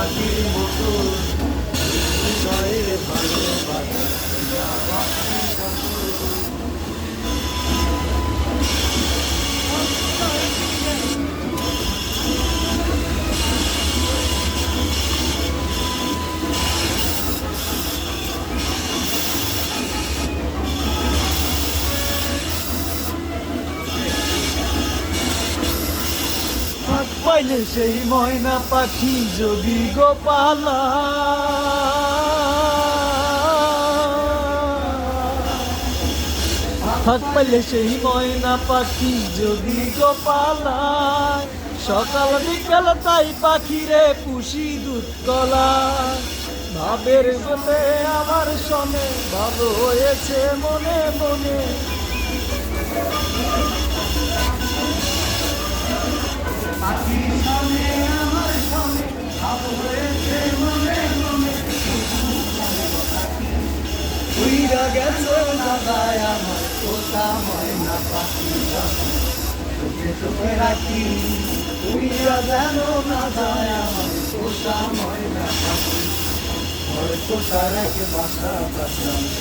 পাখির মতো হৃদয়ের ভালোবাসা পাইলে সেই ময়না পাখি যদি গোপালা ফাঁক পাইলে সেই ময়না পাখি যদি গোপালা সকাল বিকাল তাই পাখিরে পুষি দুধ কলা ভাবের বলে আমার সনে ভালো হয়েছে মনে মনে উইরা গেছে দাদায় আমার তোতা ময়না পাখি চোখে চোখে রাখি উইরা যেন না যায় আমার তোতা ময়না পাখি তোতা রেখে বাসা